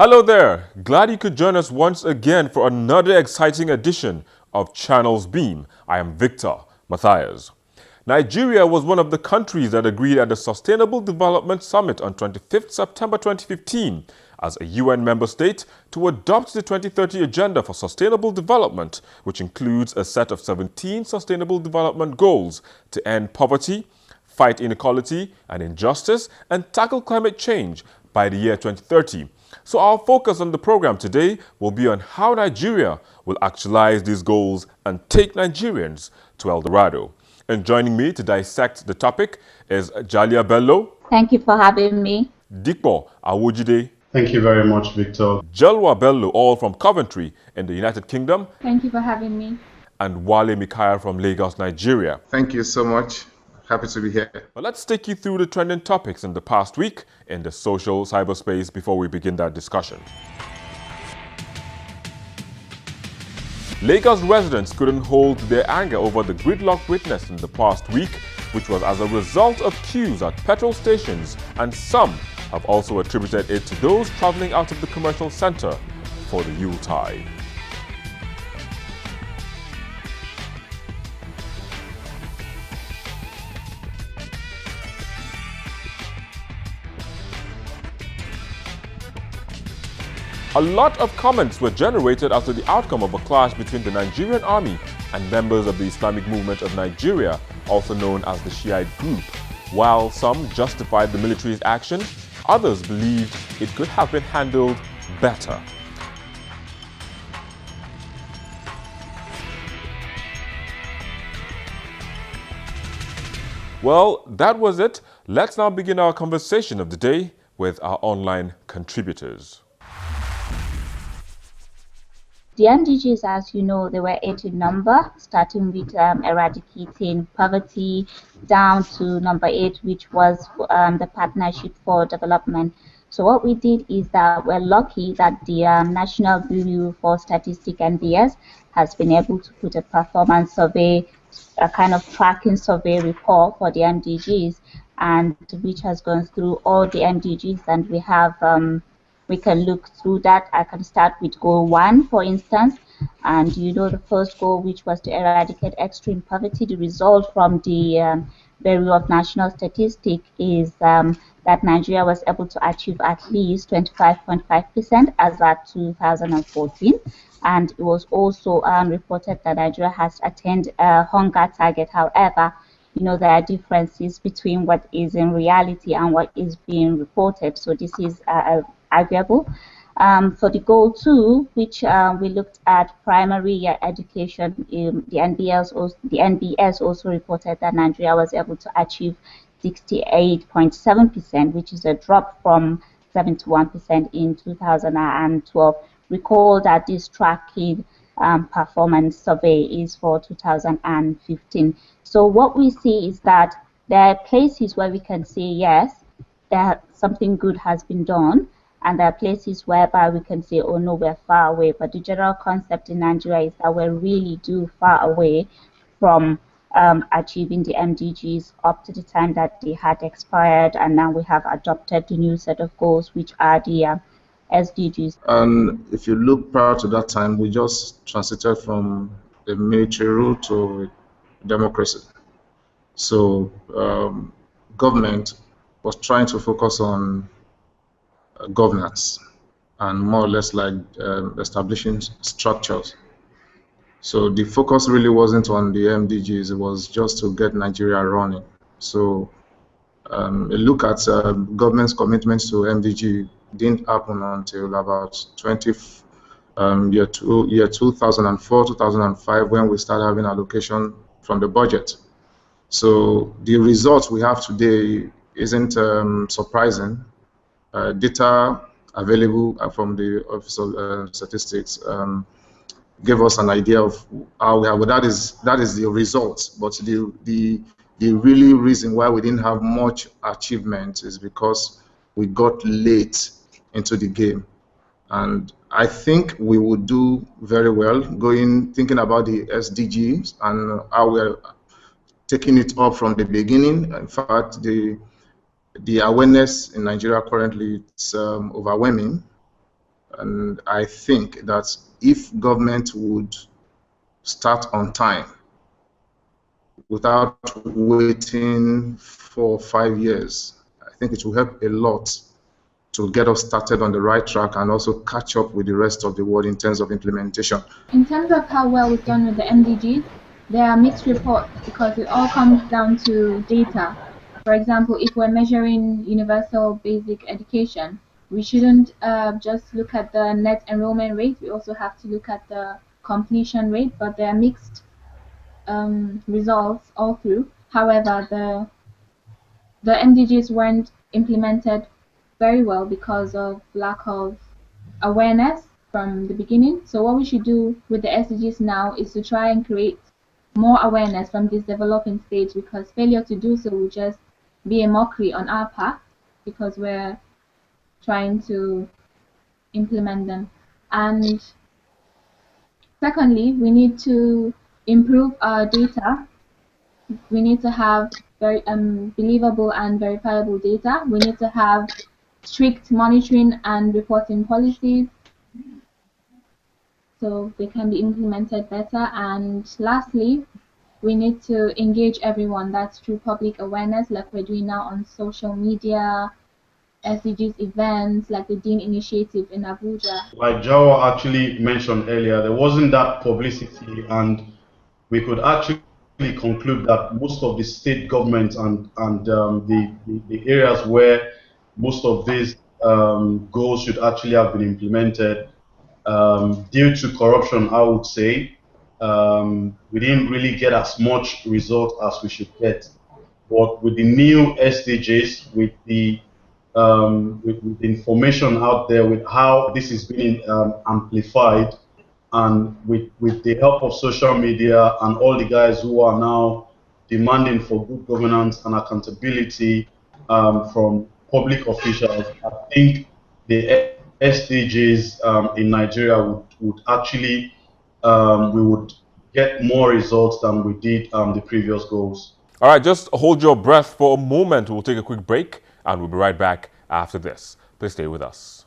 Hello there. Glad you could join us once again for another exciting edition of Channels Beam. I am Victor Matthias. Nigeria was one of the countries that agreed at the Sustainable Development Summit on 25th September 2015 as a UN member state to adopt the 2030 Agenda for Sustainable Development, which includes a set of 17 Sustainable Development Goals to end poverty, fight inequality and injustice, and tackle climate change by the year 2030. So our focus on the program today will be on how Nigeria will actualize these goals and take Nigerians to El Dorado. And joining me to dissect the topic is Jalia Bello. Thank you for having me. Dikpo Awojide. Thank you very much, Victor. Jalwa Bello, all from Coventry in the United Kingdom. Thank you for having me. And Wale Mikhail from Lagos, Nigeria. Thank you so much. Happy to be here. Well, let's take you through the trending topics in the past week in the social cyberspace before we begin that discussion. Lagos residents couldn't hold their anger over the gridlock witnessed in the past week, which was as a result of queues at petrol stations, and some have also attributed it to those traveling out of the commercial center for the Yuletide. A lot of comments were generated after the outcome of a clash between the Nigerian army and members of the Islamic Movement of Nigeria, also known as the Shiite group. While some justified the military's action, others believed it could have been handled better. Well, that was it. Let's now begin our conversation of the day with our online contributors. The MDGs, as you know, they were 8 in number, starting with eradicating poverty, down to number 8, which was the Partnership for Development. So what we did is that we're lucky that the National Bureau for Statistics (NBS) has been able to put a performance survey, a kind of tracking survey report for the MDGs, and which has gone through all the MDGs, and we have we can look through that. I can start with goal 1, for instance, and you know the first goal, which was to eradicate extreme poverty. The result from the Bureau of National Statistics is that Nigeria was able to achieve at least 25.5% as at 2014, and it was also reported that Nigeria has attained a hunger target. However, you know, there are differences between what is in reality and what is being reported, so this is arguable. For the goal 2, which we looked at primary education, the NBS also reported that Nigeria was able to achieve 68.7%, which is a drop from 71% in 2012. Recall that this tracking performance survey is for 2015. So what we see is that there are places where we can say yes, that something good has been done, and there are places whereby we can say, oh no, we're far away. But the general concept in Nigeria is that we're really far away from achieving the MDGs up to the time that they had expired, and now we have adopted the new set of goals, which are the SDGs. And if you look prior to that time, we just transited from the military rule to democracy. So government was trying to focus on governance and more or less like establishing structures. So the focus really wasn't on the MDGs, it was just to get Nigeria running. So a look at government's commitments to MDG didn't happen until about year 2004, 2005, when we started having allocation from the budget. So the results we have today isn't surprising. Data available from the Office of Statistics gave us an idea of how we have. Well, that is the results. But the really reason why we didn't have much achievement is because we got late into the game. And I think we would do very well thinking about the SDGs and how we're taking it up from the beginning. In fact, the awareness in Nigeria currently is overwhelming. And I think that if government would start on time without waiting for 5 years, I think it will help a lot to get us started on the right track and also catch up with the rest of the world in terms of implementation. In terms of how well we've done with the MDGs, there are mixed reports because it all comes down to data. For example, if we're measuring universal basic education, we shouldn't just look at the net enrollment rate, we also have to look at the completion rate, but there are mixed results all through. However, the MDGs weren't implemented very well because of lack of awareness from the beginning. So what we should do with the SDGs now is to try and create more awareness from this developing stage, because failure to do so will just be a mockery on our part because we're trying to implement them. And secondly, we need to improve our data. We need to have very believable and verifiable data. We need to have strict monitoring and reporting policies so they can be implemented better. And lastly, we need to engage everyone. That's through public awareness, like we're doing now on social media, SDGs events, like the Dean Initiative in Abuja. Like Jawa actually mentioned earlier, there wasn't that publicity, and we could actually conclude that most of the state governments and the areas where most of these goals should actually have been implemented, due to corruption, I would say, we didn't really get as much result as we should get. But with the new SDGs, with the information out there, with how this is being amplified, and with the help of social media and all the guys who are now demanding for good governance and accountability from public officials, I think the SDGs in Nigeria would actually, we would get more results than we did the previous goals. All right, just hold your breath for a moment. We'll take a quick break and we'll be right back after this. Please stay with us.